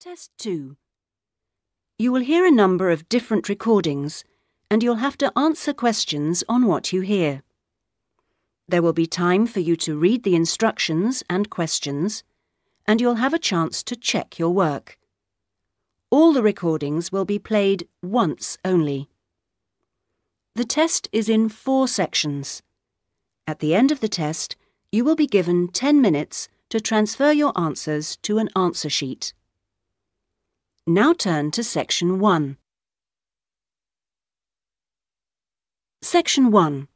Test 2. You will hear a number of different recordings, and you'll have to answer questions on what you hear. There will be time for you to read the instructions and questions, and you'll have a chance to check your work. All the recordings will be played once only. The test is in 4 sections. At the end of the test, you will be given 10 minutes to transfer your answers to an answer sheet. Now turn to Section 1. Section 1.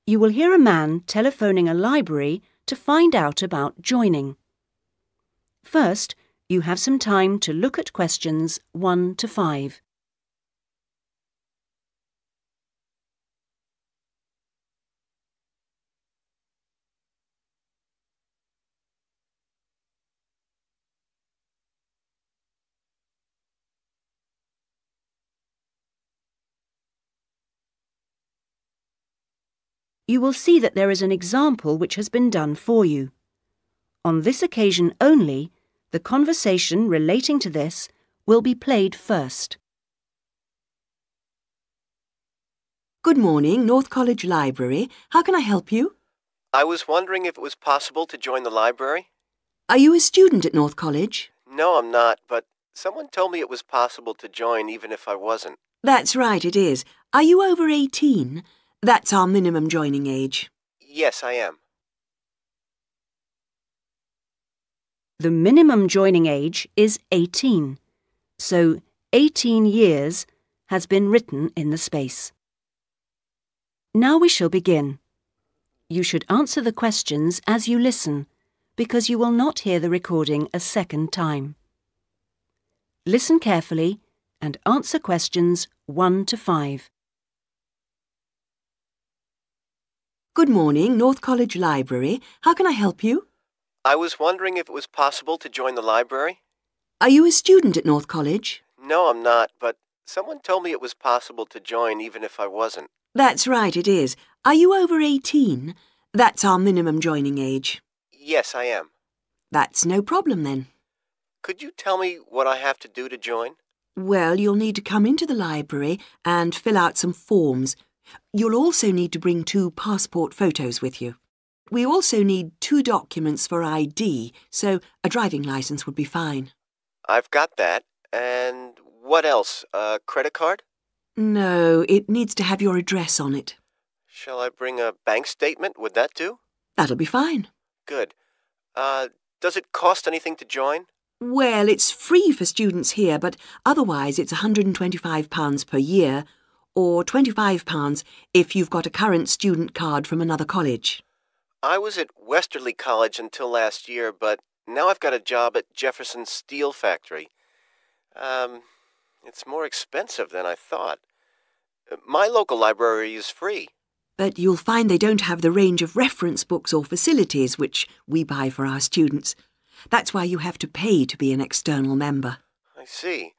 You will hear a man telephoning a library to find out about joining. First, you have some time to look at questions 1 to 5. You will see that there is an example which has been done for you. On this occasion only, the conversation relating to this will be played first. Good morning, North College Library. How can I help you? I was wondering if it was possible to join the library. Are you a student at North College? No, I'm not, but someone told me it was possible to join even if I wasn't. That's right, it is. Are you over 18? That's our minimum joining age. Yes, I am. The minimum joining age is 18, so 18 years has been written in the space. Now we shall begin. You should answer the questions as you listen, because you will not hear the recording a second time. Listen carefully and answer questions 1 to 5. Good morning, North College Library. How can I help you? I was wondering if it was possible to join the library. Are you a student at North College? No, I'm not, but someone told me it was possible to join even if I wasn't. That's right, it is. Are you over 18? That's our minimum joining age. Yes, I am. That's no problem then. Could you tell me what I have to do to join? Well, you'll need to come into the library and fill out some forms. You'll also need to bring 2 passport photos with you. We also need 2 documents for ID, so a driving license would be fine. I've got that. And what else? A credit card? No, it needs to have your address on it. Shall I bring a bank statement? Would that do? That'll be fine. Good. Does it cost anything to join? Well, it's free for students here, but otherwise it's £125 per year, or £25 if you've got a current student card from another college. I was at Westerly College until last year, but now I've got a job at Jefferson's Steel Factory. It's more expensive than I thought. My local library is free. But you'll find they don't have the range of reference books or facilities which we buy for our students. That's why you have to pay to be an external member. I see.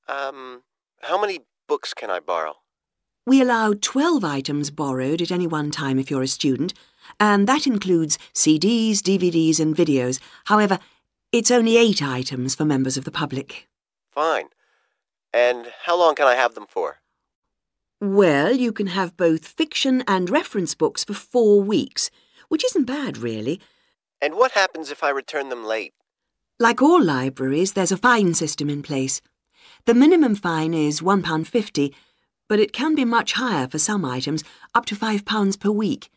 How many books can I borrow? We allow 12 items borrowed at any one time if you're a student, and that includes CDs, DVDs and videos. However, it's only 8 items for members of the public. Fine. And how long can I have them for? Well, you can have both fiction and reference books for 4 weeks, which isn't bad, really. And what happens if I return them late? Like all libraries, there's a fine system in place. The minimum fine is £1.50, but it can be much higher for some items, up to £5 per week.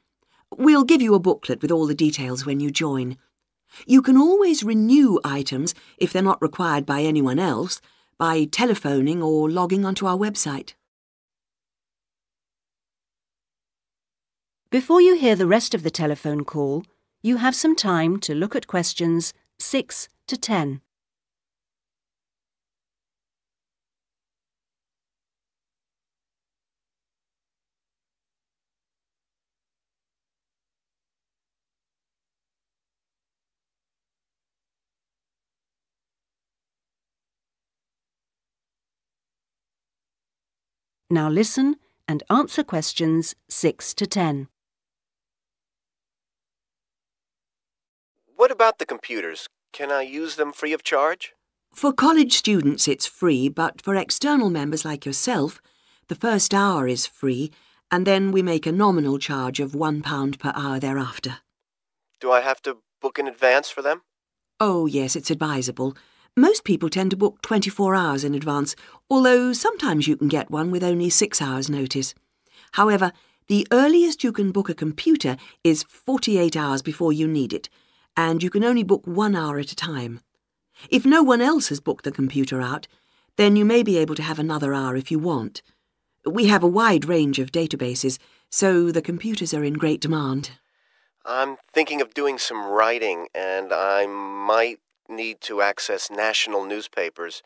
We'll give you a booklet with all the details when you join. You can always renew items, if they're not required by anyone else, by telephoning or logging onto our website. Before you hear the rest of the telephone call, you have some time to look at questions 6 to 10. Now listen and answer questions 6 to 10. What about the computers? Can I use them free of charge? For college students it's free, but for external members like yourself, the first hour is free, and then we make a nominal charge of £1 per hour thereafter. Do I have to book in advance for them? Oh yes, it's advisable. Most people tend to book 24 hours in advance, although sometimes you can get one with only 6 hours' notice. However, the earliest you can book a computer is 48 hours before you need it, and you can only book 1 hour at a time. If no one else has booked the computer out, then you may be able to have another hour if you want. We have a wide range of databases, so the computers are in great demand. I'm thinking of doing some writing, and I might need to access national newspapers.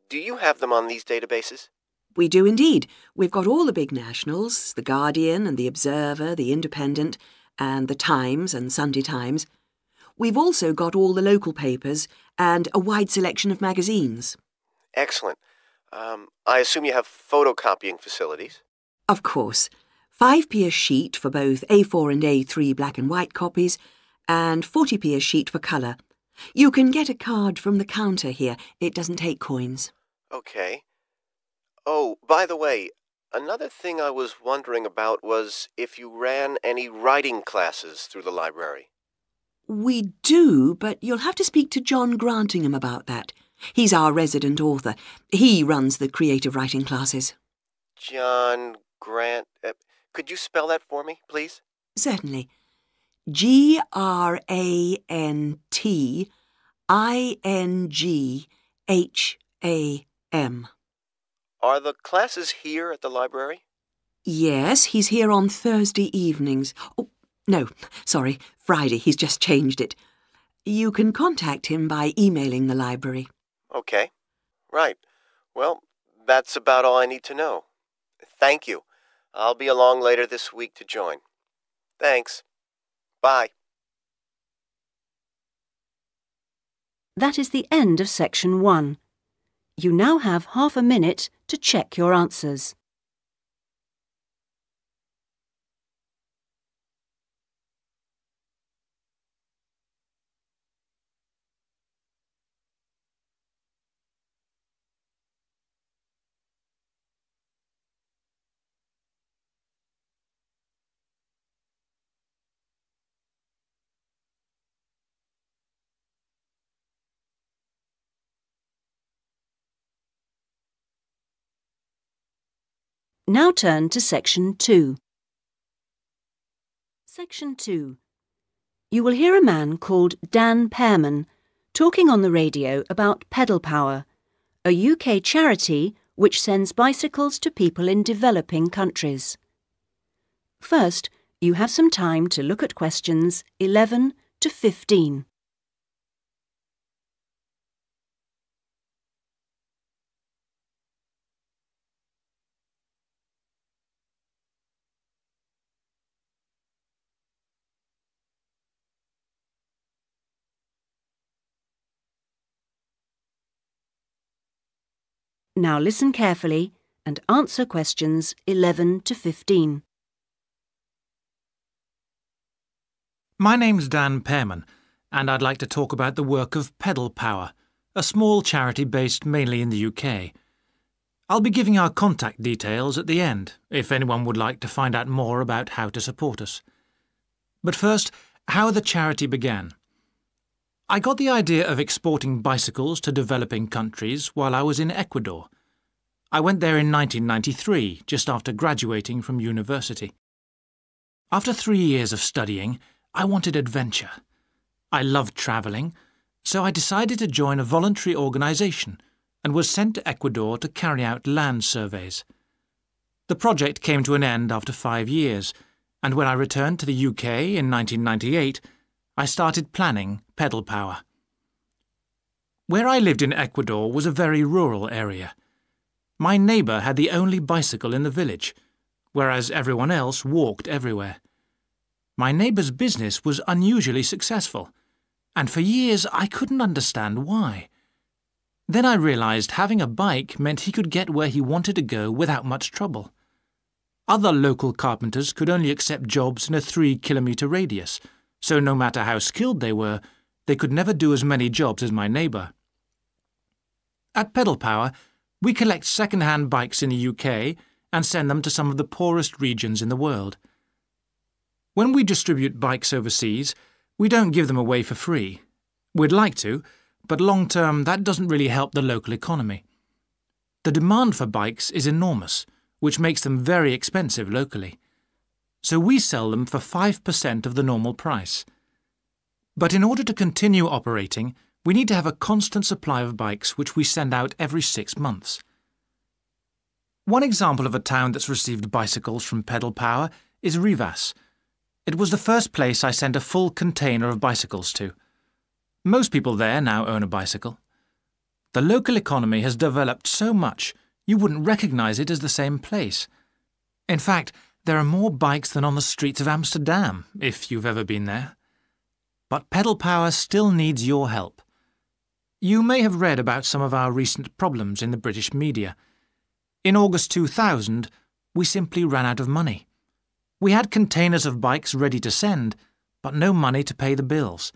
Do you have them on these databases? We do indeed. We've got all the big nationals, The Guardian and The Observer, The Independent, and The Times and Sunday Times. We've also got all the local papers and a wide selection of magazines. Excellent. I assume you have photocopying facilities? Of course. 5p a sheet for both A4 and A3 black and white copies, and 40p a sheet for colour. You can get a card from the counter here. It doesn't take coins. Okay. Oh, by the way, another thing I was wondering about was if you ran any writing classes through the library. We do, but you'll have to speak to John Grantingham about that. He's our resident author. He runs the creative writing classes. John Grant... could you spell that for me, please? Certainly. Grantingham. Are the classes here at the library? Yes, he's here on Thursday evenings. Oh, no, sorry, Friday. He's just changed it. You can contact him by emailing the library. Okay. Right. Well, that's about all I need to know. Thank you. I'll be along later this week to join. Thanks. Bye. That is the end of section 1. You now have half a minute to check your answers. Now turn to section 2. Section 2. You will hear a man called Dan Pearman talking on the radio about Pedal Power, a UK charity which sends bicycles to people in developing countries. First, you have some time to look at questions 11 to 15. Now listen carefully and answer questions 11 to 15. My name's Dan Pearman, and I'd like to talk about the work of Pedal Power, a small charity based mainly in the UK. I'll be giving our contact details at the end, if anyone would like to find out more about how to support us. But first, how the charity began. I got the idea of exporting bicycles to developing countries while I was in Ecuador. I went there in 1993, just after graduating from university. After 3 years of studying, I wanted adventure. I loved travelling, so I decided to join a voluntary organisation and was sent to Ecuador to carry out land surveys. The project came to an end after 5 years, and when I returned to the UK in 1998, I started planning Pedal Power. Where I lived in Ecuador was a very rural area. My neighbour had the only bicycle in the village, whereas everyone else walked everywhere. My neighbour's business was unusually successful, and for years I couldn't understand why. Then I realised having a bike meant he could get where he wanted to go without much trouble. Other local carpenters could only accept jobs in a 3-kilometre radius, so no matter how skilled they were, they could never do as many jobs as my neighbour. At Pedal Power, we collect second-hand bikes in the UK and send them to some of the poorest regions in the world. When we distribute bikes overseas, we don't give them away for free. We'd like to, but long-term that doesn't really help the local economy. The demand for bikes is enormous, which makes them very expensive locally. So we sell them for 5% of the normal price. But in order to continue operating, we need to have a constant supply of bikes which we send out every 6 months. One example of a town that's received bicycles from Pedal Power is Rivas. It was the first place I sent a full container of bicycles to. Most people there now own a bicycle. The local economy has developed so much you wouldn't recognise it as the same place. In fact, there are more bikes than on the streets of Amsterdam, if you've ever been there. But Pedal Power still needs your help. You may have read about some of our recent problems in the British media. In August 2000, we simply ran out of money. We had containers of bikes ready to send, but no money to pay the bills.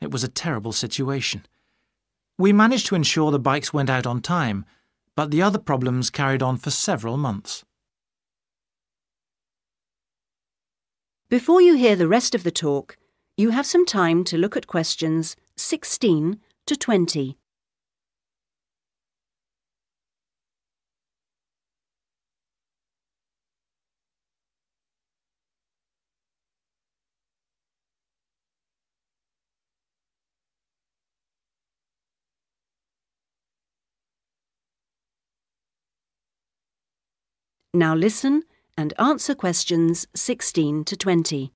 It was a terrible situation. We managed to ensure the bikes went out on time, but the other problems carried on for several months. Before you hear the rest of the talk, you have some time to look at questions 16 to 20. Now listen and answer questions 16 to 20.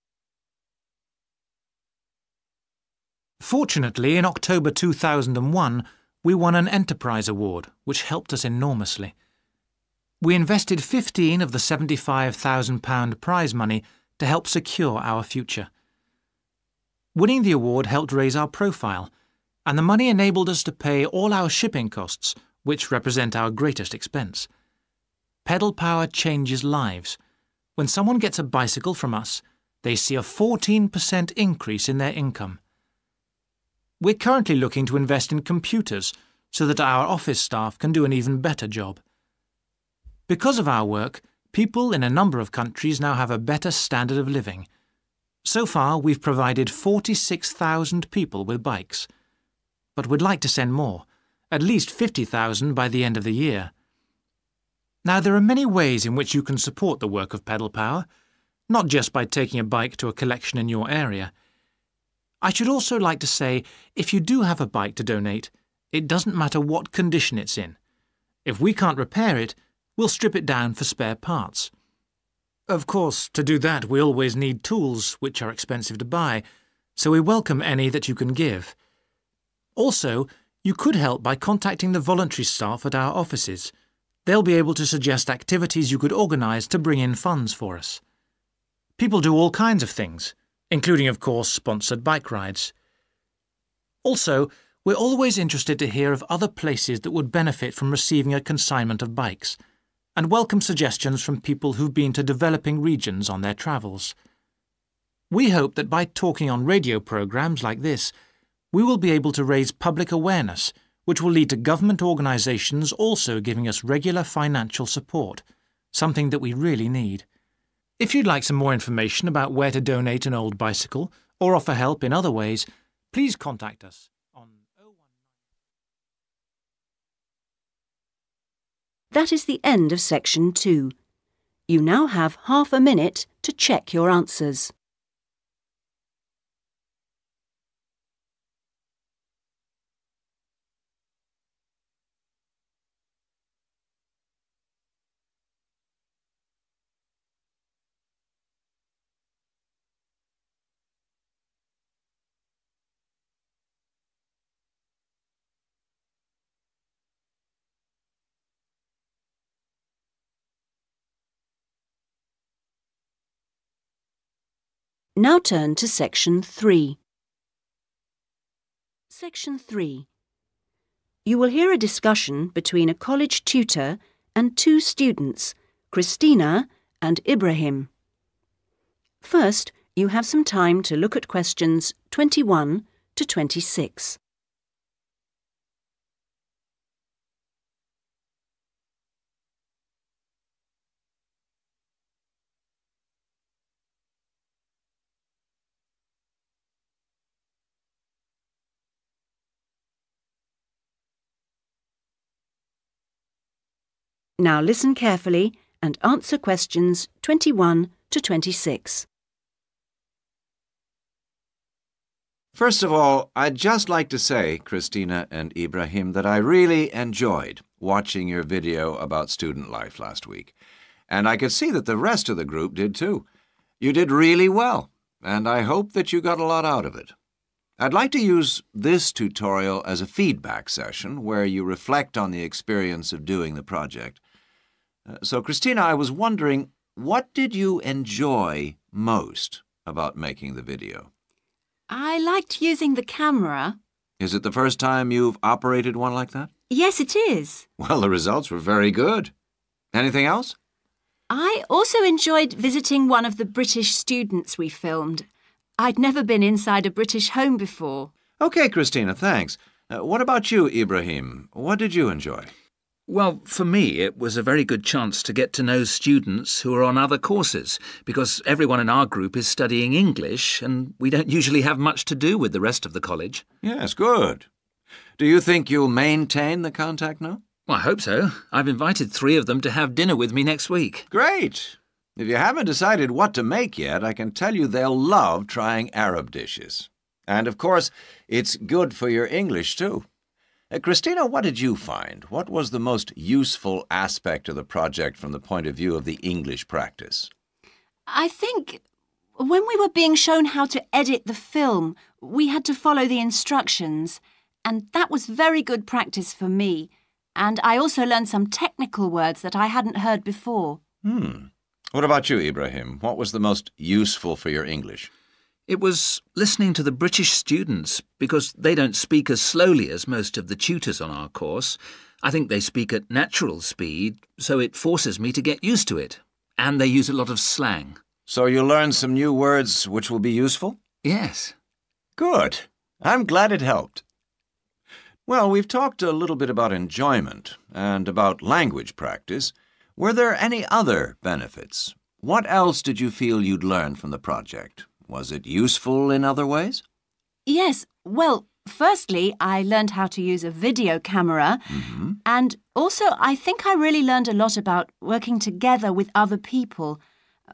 Fortunately, in October 2001, we won an Enterprise Award, which helped us enormously. We invested 15 of the £75,000 prize money to help secure our future. Winning the award helped raise our profile, and the money enabled us to pay all our shipping costs, which represent our greatest expense. Pedal Power changes lives. When someone gets a bicycle from us, they see a 14% increase in their income. We're currently looking to invest in computers so that our office staff can do an even better job. Because of our work, people in a number of countries now have a better standard of living. So far, we've provided 46,000 people with bikes. But we'd like to send more, at least 50,000 by the end of the year. Now, there are many ways in which you can support the work of Pedal Power, not just by taking a bike to a collection in your area. I should also like to say, if you do have a bike to donate, it doesn't matter what condition it's in. If we can't repair it, we'll strip it down for spare parts. Of course, to do that we always need tools, which are expensive to buy, so we welcome any that you can give. Also, you could help by contacting the voluntary staff at our offices. They'll be able to suggest activities you could organise to bring in funds for us. People do all kinds of things, including, of course, sponsored bike rides. Also, we're always interested to hear of other places that would benefit from receiving a consignment of bikes, and welcome suggestions from people who've been to developing regions on their travels. We hope that by talking on radio programmes like this, we will be able to raise public awareness, which will lead to government organisations also giving us regular financial support, something that we really need. If you'd like some more information about where to donate an old bicycle or offer help in other ways, please contact us on 019. That is the end of section 2. You now have half a minute to check your answers. Now turn to section 3. Section 3. You will hear a discussion between a college tutor and 2 students, Christina and Ibrahim. First, you have some time to look at questions 21 to 26. Now listen carefully and answer questions 21 to 26. First of all, I'd just like to say, Christina and Ibrahim, that I really enjoyed watching your video about student life last week. And I could see that the rest of the group did too. You did really well, and I hope that you got a lot out of it. I'd like to use this tutorial as a feedback session where you reflect on the experience of doing the project. So, Christina, I was wondering, what did you enjoy most about making the video? I liked using the camera. Is it the first time you've operated one like that? Yes, it is. Well, the results were very good. Anything else? I also enjoyed visiting one of the British students we filmed. I'd never been inside a British home before. Okay, Christina, thanks. What about you, Ibrahim? What did you enjoy? Well, for me, it was a very good chance to get to know students who are on other courses, because everyone in our group is studying English, and we don't usually have much to do with the rest of the college. Yes, good. Do you think you'll maintain the contact now? Well, I hope so. I've invited 3 of them to have dinner with me next week. Great. If you haven't decided what to make yet, I can tell you they'll love trying Arab dishes. And, of course, it's good for your English, too. Christina, what did you find? What was the most useful aspect of the project from the point of view of the English practice? I think when we were being shown how to edit the film, we had to follow the instructions, and that was very good practice for me. And I also learned some technical words that I hadn't heard before. What about you, Ibrahim? What was the most useful for your English? It was listening to the British students, because they don't speak as slowly as most of the tutors on our course. I think they speak at natural speed, so it forces me to get used to it. And they use a lot of slang. So you learned some new words which will be useful? Yes. Good. I'm glad it helped. Well, we've talked a little bit about enjoyment and about language practice. Were there any other benefits? What else did you feel you'd learned from the project? Was it useful in other ways? Yes, well, firstly, I learned how to use a video camera. And also, I think I really learned a lot about working together with other people.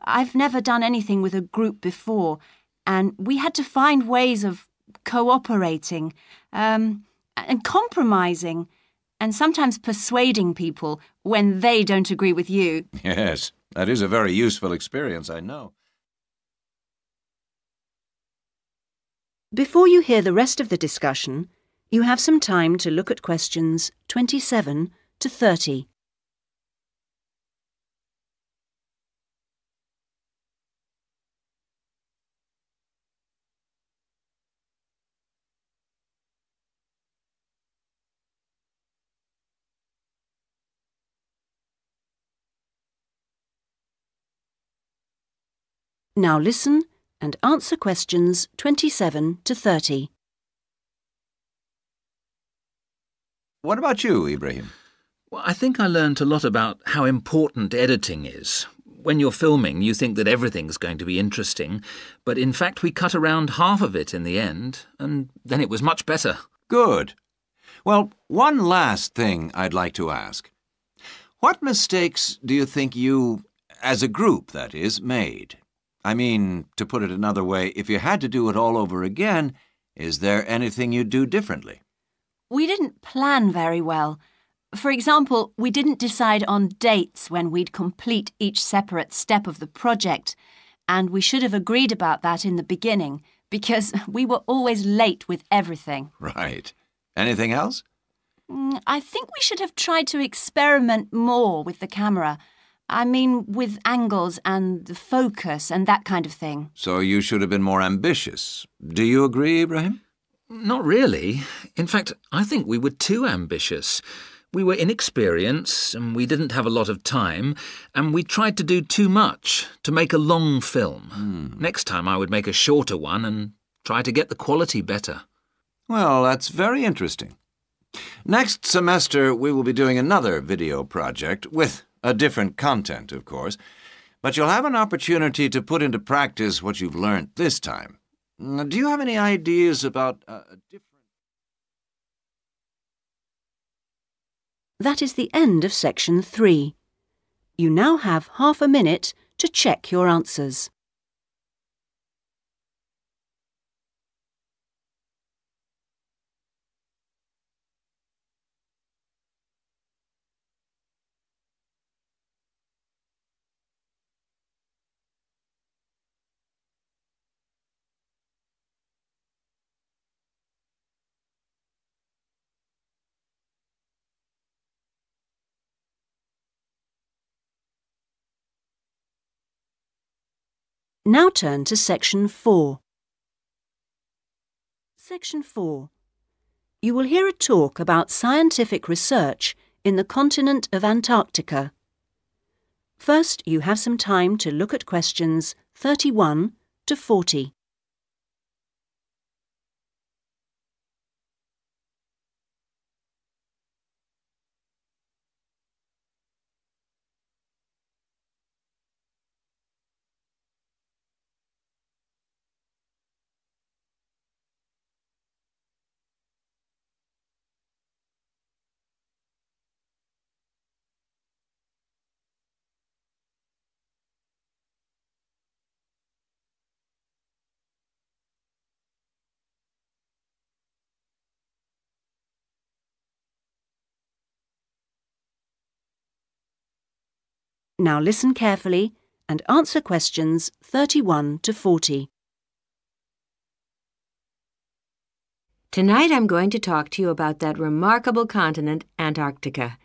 I've never done anything with a group before, and we had to find ways of cooperating and compromising, and sometimes persuading people when they don't agree with you. Yes, that is a very useful experience, I know. Before you hear the rest of the discussion, you have some time to look at questions 27 to 30. Now listen and answer questions 27 to 30. What about you, Ibrahim? Well, I think I learnt a lot about how important editing is. When you're filming, you think that everything's going to be interesting, but in fact we cut around half of it in the end, and then it was much better. Good. Well, one last thing I'd like to ask. What mistakes do you think you, as a group, that is, made? I mean, to put it another way, if you had to do it all over again, is there anything you'd do differently? We didn't plan very well. For example, we didn't decide on dates when we'd complete each separate step of the project, and we should have agreed about that in the beginning, because we were always late with everything. Right. Anything else? I think we should have tried to experiment more with the camera. I mean, with angles and the focus and that kind of thing. So you should have been more ambitious. Do you agree, Ibrahim? Not really. In fact, I think we were too ambitious. We were inexperienced, and we didn't have a lot of time, and we tried to do too much, to make a long film. Next time I would make a shorter one and try to get the quality better. Well, that's very interesting. Next semester, we will be doing another video project with a different content, of course, but you'll have an opportunity to put into practice what you've learned this time. Do you have any ideas about a different... That is the end of section 3. You now have half a minute to check your answers. Now turn to section 4. Section 4. You will hear a talk about scientific research in the continent of Antarctica. First, you have some time to look at questions 31 to 40. Now listen carefully and answer questions 31 to 40. Tonight I'm going to talk to you about that remarkable continent, Antarctica.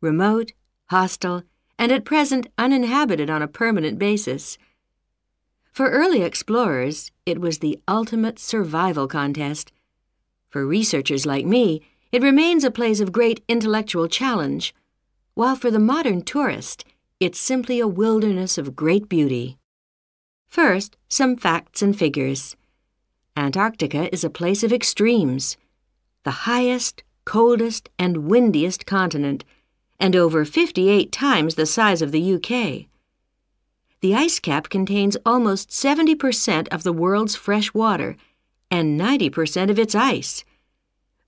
Remote, hostile, and at present uninhabited on a permanent basis. For early explorers, it was the ultimate survival contest. For researchers like me, it remains a place of great intellectual challenge, while for the modern tourist, it's simply a wilderness of great beauty. First, some facts and figures. Antarctica is a place of extremes, the highest, coldest, and windiest continent, and over 58 times the size of the UK. The ice cap contains almost 70% of the world's fresh water and 90% of its ice.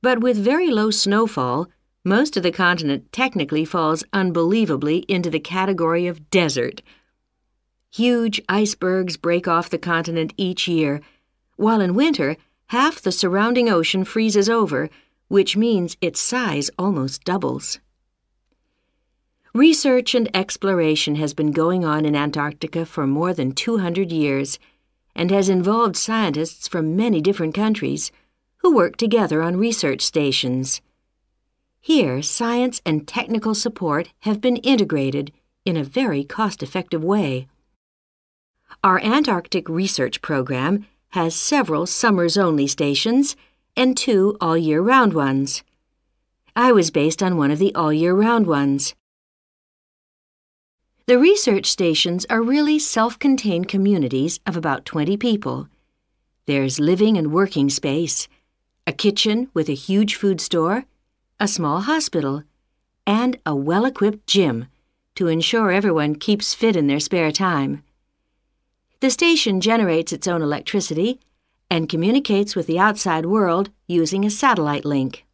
But with very low snowfall, most of the continent technically falls unbelievably into the category of desert. Huge icebergs break off the continent each year, while in winter, half the surrounding ocean freezes over, which means its size almost doubles. Research and exploration has been going on in Antarctica for more than 200 years and has involved scientists from many different countries who work together on research stations. Here, science and technical support have been integrated in a very cost-effective way. Our Antarctic research program has several summers-only stations and 2 all-year-round ones. I was based on one of the all-year-round ones. The research stations are really self-contained communities of about 20 people. There's living and working space, a kitchen with a huge food store, a small hospital, and a well-equipped gym to ensure everyone keeps fit in their spare time. The station generates its own electricity and communicates with the outside world using a satellite link.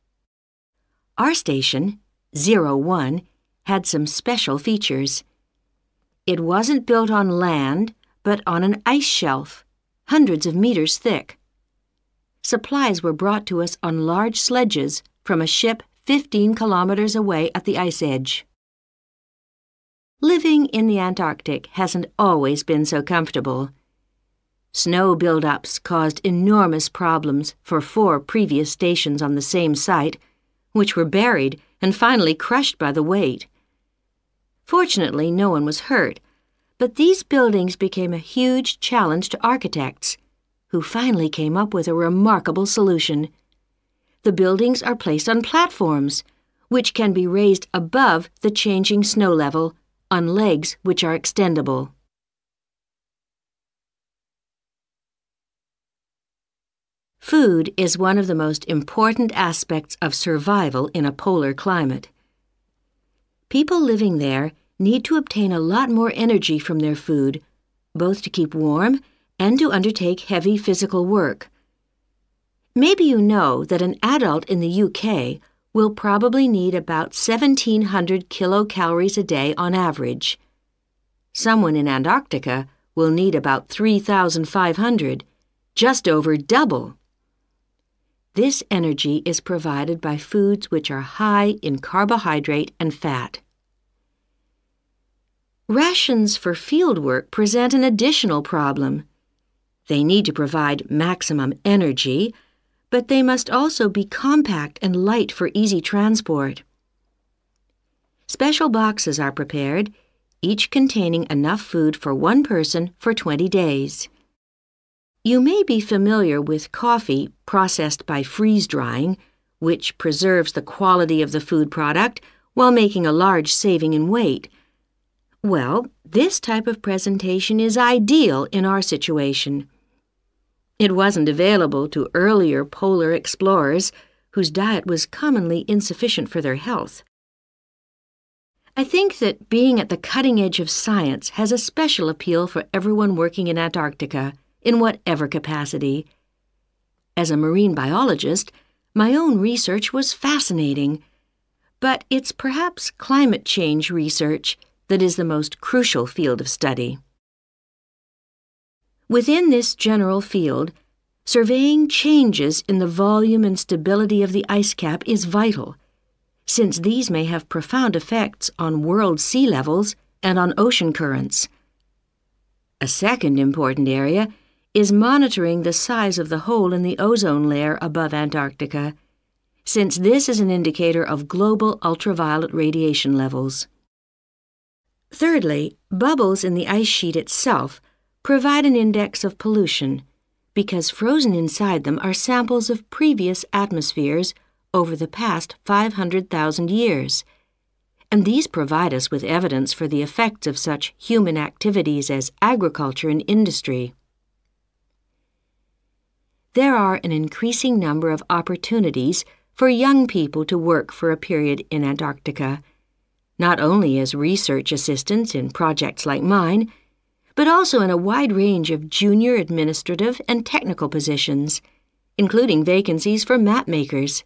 Our station, 01, had some special features. It wasn't built on land, but on an ice shelf, hundreds of meters thick. Supplies were brought to us on large sledges from a ship 15 kilometers away at the ice edge. Living in the Antarctic hasn't always been so comfortable. Snow buildups caused enormous problems for 4 previous stations on the same site, which were buried and finally crushed by the weight. Fortunately, no one was hurt, but these buildings became a huge challenge to architects, who finally came up with a remarkable solution. The buildings are placed on platforms, which can be raised above the changing snow level on legs which are extendable. Food is one of the most important aspects of survival in a polar climate. People living there need to obtain a lot more energy from their food, both to keep warm and to undertake heavy physical work. Maybe you know that an adult in the UK will probably need about 1,700 kilocalories a day on average. Someone in Antarctica will need about 3,500, just over double. This energy is provided by foods which are high in carbohydrate and fat. Rations for field work present an additional problem. They need to provide maximum energy, but they must also be compact and light for easy transport. Special boxes are prepared, each containing enough food for one person for 20 days. You may be familiar with coffee processed by freeze-drying, which preserves the quality of the food product while making a large saving in weight. Well, this type of presentation is ideal in our situation. It wasn't available to earlier polar explorers whose diet was commonly insufficient for their health. I think that being at the cutting edge of science has a special appeal for everyone working in Antarctica, in whatever capacity. As a marine biologist, my own research was fascinating, but it's perhaps climate change research that is the most crucial field of study. Within this general field, surveying changes in the volume and stability of the ice cap is vital, since these may have profound effects on world sea levels and on ocean currents. A second important area is monitoring the size of the hole in the ozone layer above Antarctica, since this is an indicator of global ultraviolet radiation levels. Thirdly, bubbles in the ice sheet itself provide an index of pollution because frozen inside them are samples of previous atmospheres over the past 500,000 years, and these provide us with evidence for the effects of such human activities as agriculture and industry. There are an increasing number of opportunities for young people to work for a period in Antarctica, not only as research assistants in projects like mine, but also in a wide range of junior administrative and technical positions, including vacancies for map makers.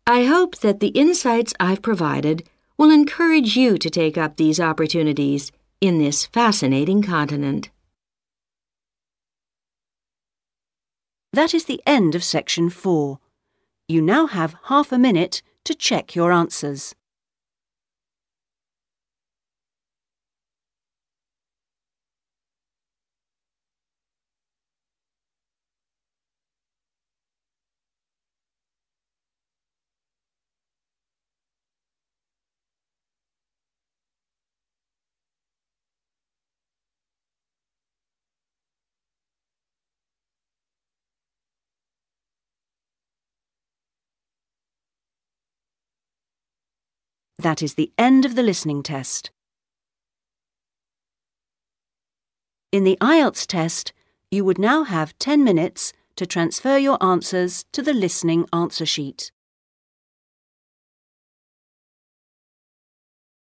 I hope that the insights I've provided will encourage you to take up these opportunities in this fascinating continent. That is the end of Section 4. You now have half a minute to check your answers. That is the end of the listening test. In the Ielts test, you would now have 10 minutes to transfer your answers to the listening answer sheet.